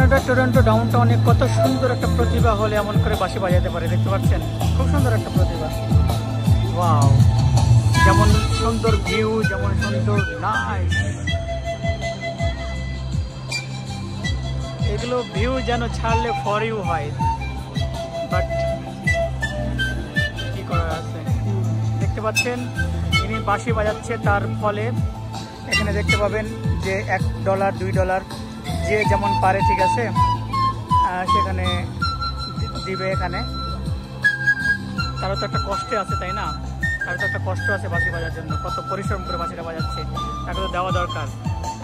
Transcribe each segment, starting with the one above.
Canada Toronto ডাউনটাউনে কত সুন্দর একটা প্রতিভা হলে এমন করে বাঁশি বাজাতে পারে, দেখতে পাচ্ছেন? খুব সুন্দর একটা প্রতিভা। ওয়াও, যেমন সুন্দর ভিউ, যেমন সুন্দর নাইস, এগুলো ভিউ যেন ছাড়লে ফর ইউ হয়, বাট কি করার আছে। দেখতে পাচ্ছেন ইনি বাঁশি বাজাচ্ছে, তার ফলে এখানে দেখতে পাবেন যে $1 $2 যে যেমন পারে, ঠিক আছে, সেখানে দিবে। এখানে তারও তো একটা কষ্ট আছে, তাই না? তারও তো একটা কষ্ট আছে বাঁশি বাজার জন্য, কত পরিশ্রম করে বাঁশিটা বাজাচ্ছে, তাকে তো দেওয়া দরকার।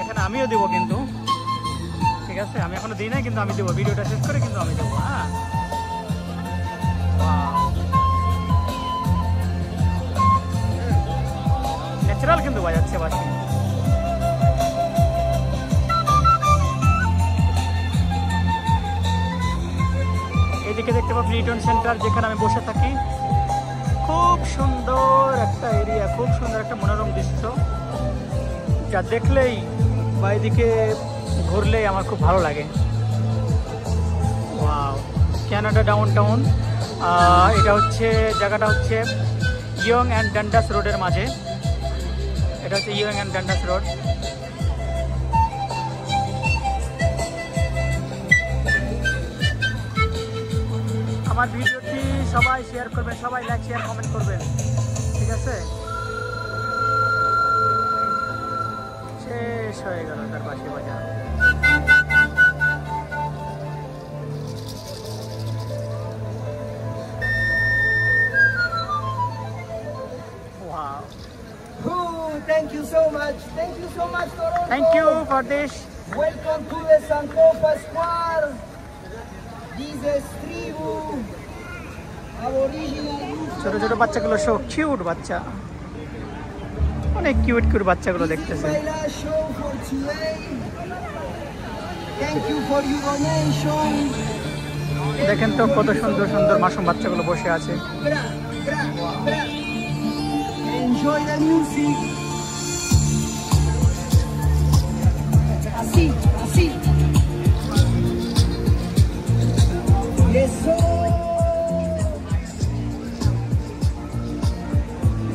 এখানে আমিও দেবো কিন্তু, ঠিক আছে, আমি এখনো দিই নাই কিন্তু আমি দেবো, ভিডিওটা শেষ করে কিন্তু আমি দেবো। হ্যাঁ, ন্যাচারাল কিন্তু বাজাচ্ছে বাঁশি। এদিকে দেখতে পাবেন রিটার্ন সেন্টার, যেখানে আমি বসে থাকি। খুব সুন্দর একটা এরিয়া, খুব সুন্দর একটা মনোরম দৃশ্য, যা দেখলেই বা এদিকে ঘুরলেই আমার খুব ভালো লাগে। Wow, Canada downtown. এটা হচ্ছে জায়গাটা হচ্ছে ইয়ং অ্যান্ড ডান্ডাস রোডের মাঝে। এটা হচ্ছে ইয়ং অ্যান্ড ডান্ডাস রোড। আমার ভিডিওটি সবাই শেয়ার করবেন, সবাই লাইক শেয়ার কমেন্ট করবেন, ঠিক আছে? শেষ হয়ে গেল তার বাঁশি বাজা। Wow. Thank you so much. Thank you so much, Toronto. Thank you for this. Welcome to the Santo Pascual. This is Tribu. Aboriginal. ছোট ছোট বাচ্চাগুলো সব কিউট বাচ্চা, অনেক কিউট কিউট বাচ্চাগুলো দেখতেছে। Show for today. Thank you for your donation. দেখেন তো কত সুন্দর সুন্দর মাসুম বাচ্চাগুলো বসে আছে। Bra, bra, bra. Enjoy the music. Así, así. Eso.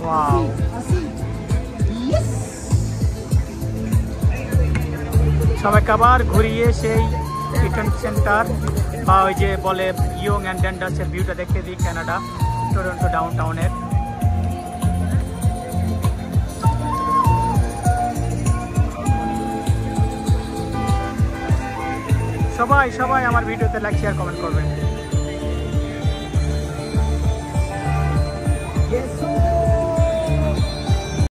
Wow, Así. Yes. সবাইকে আবার ঘুরিয়ে সেই রিটার্ন সেন্টার বা ওই যে বলে ইয়ং অ্যান্ড ডান্ডাসের ভিউটা দেখে দিই কানাডা টরন্টো ডাউনটাউনের। সবাই সবাই আমার ভিডিওতে লাইক শেয়ার কমেন্ট করবেন।